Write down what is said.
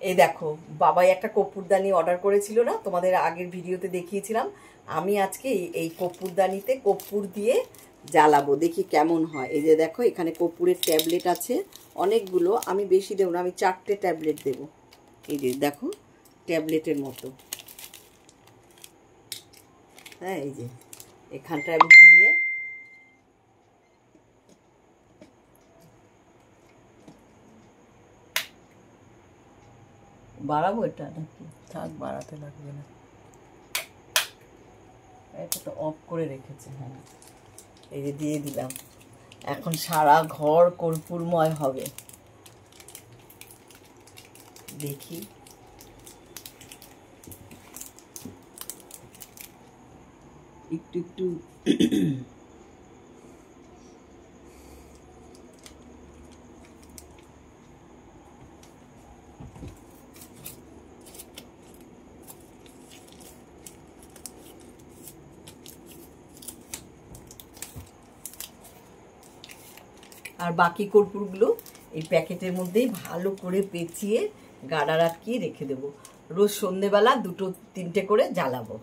এই দেখো, বাবাই একটা কর্পূরদানি অর্ডার করেছিল না, তোমাদের আগের ভিডিওতে দেখিয়েছিলাম। আমি আজকে এই কর্পূরদানিতে কর্পূর দিয়ে জ্বালাবো, দেখি কেমন হয়। এই যে দেখো, এখানে কর্পূরের ট্যাবলেট আছে অনেকগুলো, আমি বেশি দেবো না, আমি 4টে ট্যাবলেট দেবো। এই যে দেখো, ট্যাবলেটের মতো। হ্যাঁ, এই যে এখানটা আমি দিয়ে বাড়াবো এটা নাকি? থাক, বাড়াতে লাগবে না, এটা তো অফ করে রেখেছে। হ্যাঁ, এই যে দিয়ে দিলাম। এখন সারা ঘর কর্পূরময় হবে। দেখি, একটু একটু আর বাকি কর্পূরগুলো এই প্যাকেটের মধ্যেই ভালো করে পেঁচিয়ে গাড়া রাখিয়ে রেখে দেবো। রোজ সন্ধেবেলা 2-3টে করে জ্বালাবো।